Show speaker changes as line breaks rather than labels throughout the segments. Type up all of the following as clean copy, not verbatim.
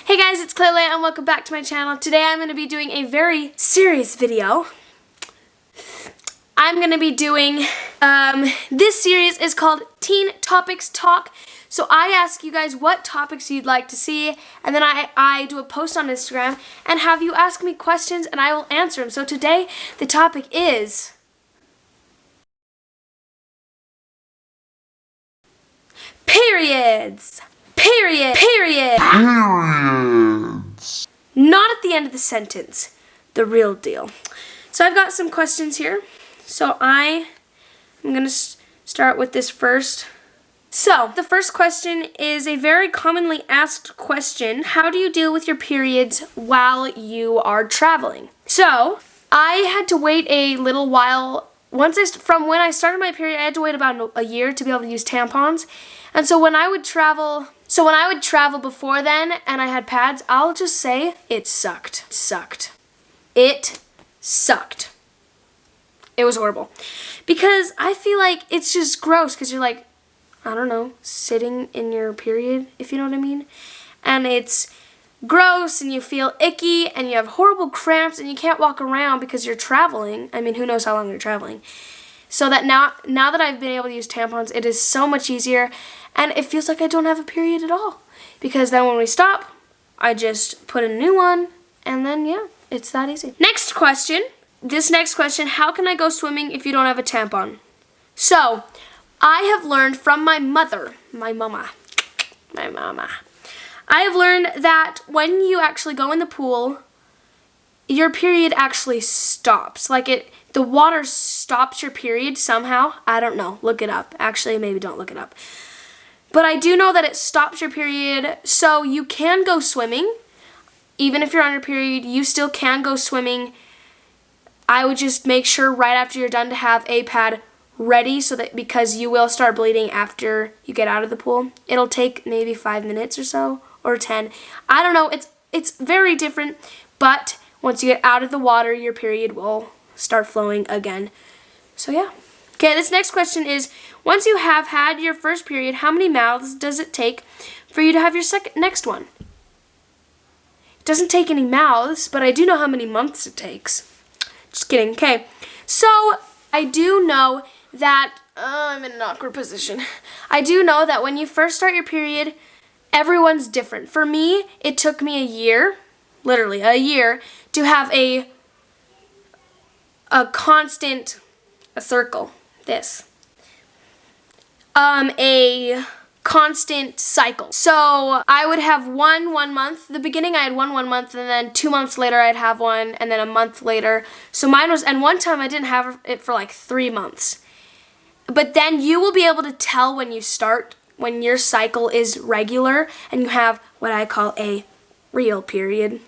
Hey guys, it's Klailea and welcome back to my channel. Today I'm going to be doing a very serious video. I'm going to be doing, this series is called Teen Topics Talk. So I ask you guys what topics you'd like to see, and then I do a post on Instagram and have you ask me questions and I will answer them. So today the topic is periods. Periods. Not at the end of the sentence. The real deal. So I've got some questions here. So I'm going to start with this first. So the first question is a very commonly asked question. How do you deal with your periods while you are traveling? So I had to wait a little while. From when I started my period, I had to wait about a year to be able to use tampons. And so when I would travel before then and I had pads, I'll just say it sucked. It sucked. It was horrible. Because I feel like it's just gross because you're like, I don't know, sitting in your period, if you know what I mean. And it's gross and you feel icky and you have horrible cramps and you can't walk around because you're traveling. I mean, who knows how long you're traveling. So that now that I've been able to use tampons, it is so much easier and it feels like I don't have a period at all. Because then when we stop, I just put a new one and then yeah, it's that easy. Next question. This next question, how can I go swimming if you don't have a tampon? So, I have learned from my mother, my mama. I have learned that when you actually go in the pool, your period actually stops. Like the water stops your period somehow. I don't know. Look it up. Actually, maybe don't look it up. But I do know that it stops your period, so you can go swimming. Even if you're on your period, you still can go swimming. I would just make sure right after you're done to have a pad ready so that because you will start bleeding after you get out of the pool. It'll take maybe 5 minutes or so, or 10. I don't know. It's very different, but once you get out of the water, your period will start flowing again. So yeah. Okay, this next question is, once you have had your first period, how many mouths does it take for you to have your next one? It doesn't take any mouths, but I do know how many months it takes. Just kidding. Okay, so I do know that, I'm in an awkward position. I do know that when you first start your period, everyone's different. For me, it took me a year, literally a year, to have a circle, a constant cycle. So I would have one month. The beginning I had one month, and then 2 months later I'd have one, and then a month later. So mine was, and one time I didn't have it for like 3 months. But then you will be able to tell when your cycle is regular and you have what I call a real period.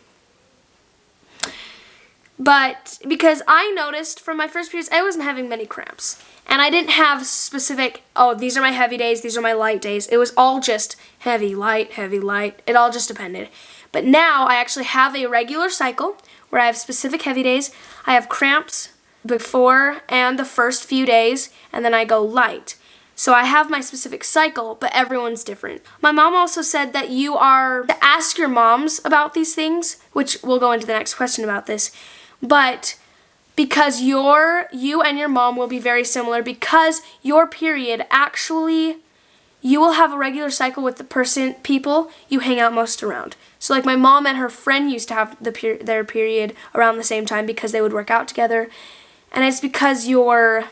But because I noticed from my first periods, I wasn't having many cramps. And I didn't have specific, oh, these are my heavy days, these are my light days. It was all just heavy, light, heavy, light. It all just depended. But now I actually have a regular cycle where I have specific heavy days. I have cramps before and the first few days, and then I go light. So I have my specific cycle, but everyone's different. My mom also said that you are to ask your moms about these things, which we'll go into the next question about this. But because you and your mom will be very similar, because your period actually, you will have a regular cycle with the people you hang out most around. So like my mom and her friend used to have their period around the same time because they would work out together. And it's because I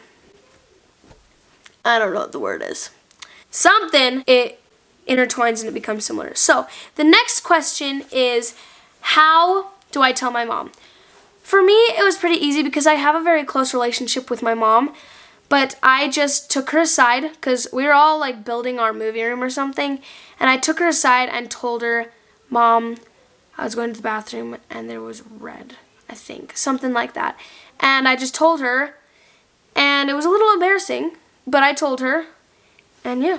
don't know what the word is. It intertwines and it becomes similar. So the next question is, how do I tell my mom? For me, it was pretty easy because I have a very close relationship with my mom, but I just took her aside because we were all like building our movie room or something, and I took her aside and told her, Mom, I was going to the bathroom and there was red, I think, something like that. And I just told her, and it was a little embarrassing, but I told her, and yeah.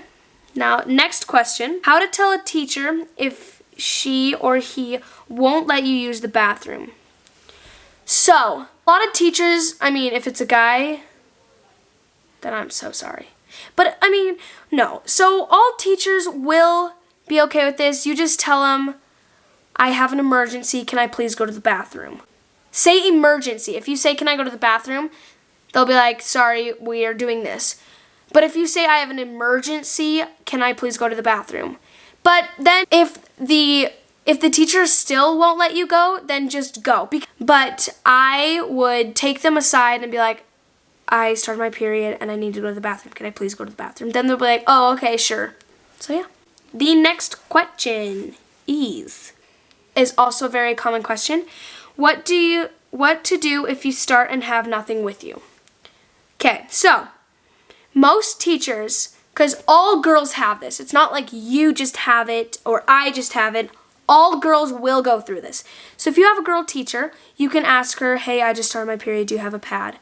Now, next question, how to tell a teacher if she or he won't let you use the bathroom. So, a lot of teachers, I mean, if it's a guy, then I'm so sorry. But, I mean, no. So, all teachers will be okay with this. You just tell them, I have an emergency, can I please go to the bathroom? Say emergency. If you say, can I go to the bathroom? They'll be like, sorry, we are doing this. But if you say, I have an emergency, can I please go to the bathroom? But then if the teacher still won't let you go, then just go. But I would take them aside and be like, I started my period and I need to go to the bathroom. Can I please go to the bathroom? Then they'll be like, oh, okay, sure. So yeah. The next question is also a very common question. What to do if you start and have nothing with you? Okay, so most teachers, because all girls have this. It's not like you just have it or I just have it. All girls will go through this. So if you have a girl teacher, you can ask her, hey, I just started my period. Do you have a pad?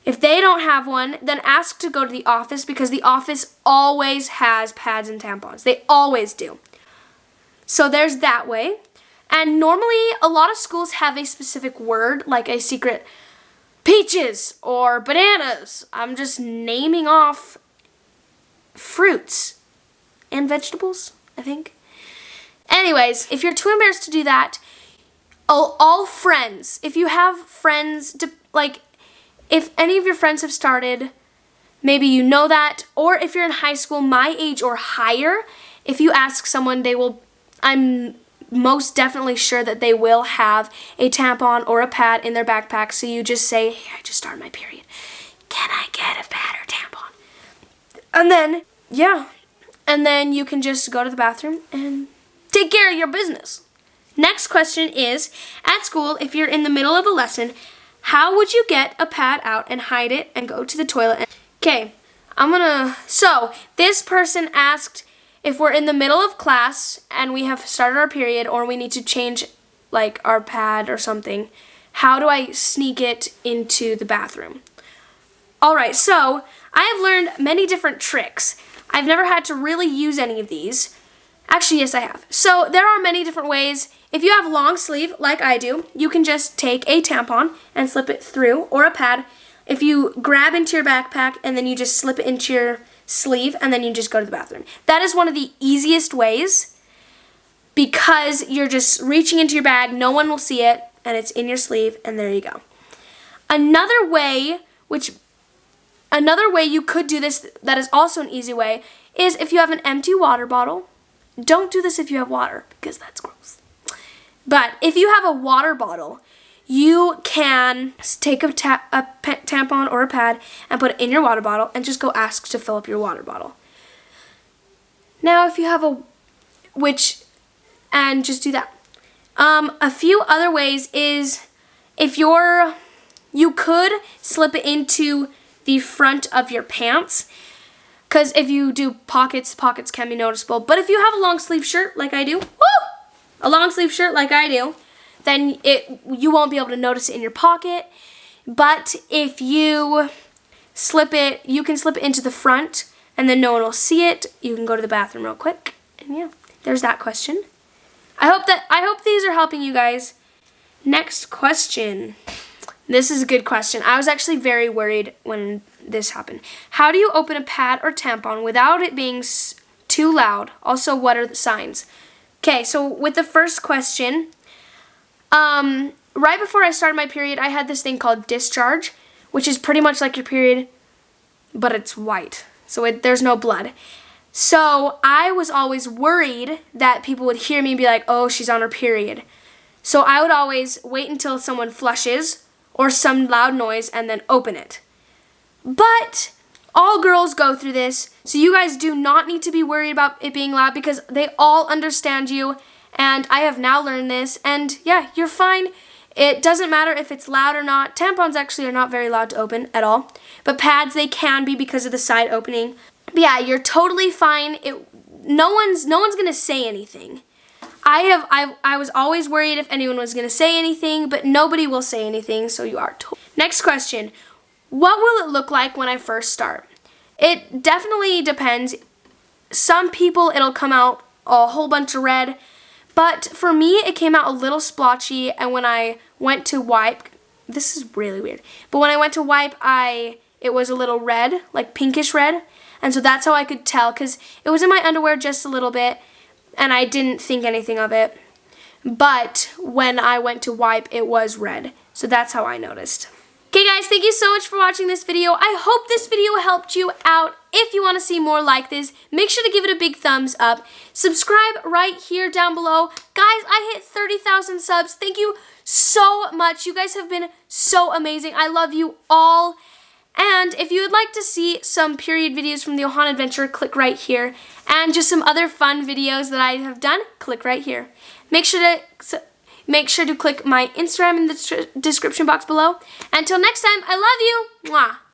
If they don't have one, then ask to go to the office because the office always has pads and tampons. They always do. So there's that way. And normally a lot of schools have a specific word, like a secret peaches or bananas. I'm just naming off fruits and vegetables, I think. Anyways, if you're too embarrassed to do that, all friends, if you have friends, if any of your friends have started, maybe you know that, or if you're in high school, my age or higher, if you ask someone, I'm most definitely sure that they will have a tampon or a pad in their backpack. So you just say, hey, I just started my period. Can I get a pad or tampon? And then, yeah. And then you can just go to the bathroom and take care of your business. Next question is, at school, if you're in the middle of a lesson, how would you get a pad out and hide it and go to the toilet? Okay, so this person asked if we're in the middle of class and we have started our period or we need to change like our pad or something, how do I sneak it into the bathroom? All right, so I have learned many different tricks. I've never had to really use any of these. Actually, yes, I have. So there are many different ways. If you have long sleeve, like I do, you can just take a tampon and slip it through, or a pad. If you grab into your backpack and then you just slip it into your sleeve and then you just go to the bathroom. That is one of the easiest ways because you're just reaching into your bag, no one will see it, and it's in your sleeve, and there you go. Another way you could do this that is also an easy way is if you have an empty water bottle. Don't do this if you have water because that's gross. But if you have a water bottle, you can take a tampon or a pad and put it in your water bottle and just go ask to fill up your water bottle. Now if you have and just do that. A few other ways is if you could slip it into the front of your pants. Because if you do pockets, the pockets can be noticeable. But if you have a long sleeve shirt like I do, then you won't be able to notice it in your pocket. But if you slip it, you can slip it into the front and then no one will see it. You can go to the bathroom real quick. And yeah, there's that question. I hope these are helping you guys. Next question. This is a good question. I was actually very worried when this happened. How do you open a pad or tampon without it being too loud? Also, what are the signs? Okay, so with the first question, right before I started my period, I had this thing called discharge, which is pretty much like your period, but it's white. So there's no blood. So I was always worried that people would hear me and be like, oh, she's on her period. So I would always wait until someone flushes or some loud noise and then open it. But all girls go through this, so you guys do not need to be worried about it being loud because they all understand you, and I have now learned this, and yeah, you're fine. It doesn't matter if it's loud or not. Tampons actually are not very loud to open at all, but pads, they can be because of the side opening. But yeah, you're totally fine. No one's gonna say anything. I was always worried if anyone was gonna say anything, but nobody will say anything, so you are totally. Next question. What will it look like when I first start? It definitely depends. Some people, it'll come out a whole bunch of red, but for me, it came out a little splotchy, and when I went to wipe, this is really weird, but when I went to wipe, it was a little red, like pinkish red, and so that's how I could tell, because it was in my underwear just a little bit, and I didn't think anything of it. but when I went to wipe, it was red. So that's how I noticed. Okay guys, thank you so much for watching this video. I hope this video helped you out. If you want to see more like this, make sure to give it a big thumbs up. Subscribe right here down below. Guys, I hit 30,000 subs. Thank you so much. You guys have been so amazing. I love you all. And if you would like to see some period videos from the Ohana Adventure, click right here. And just some other fun videos that I have done, click right here. Make sure to click my Instagram in the description box below. Until next time, I love you. Mwah.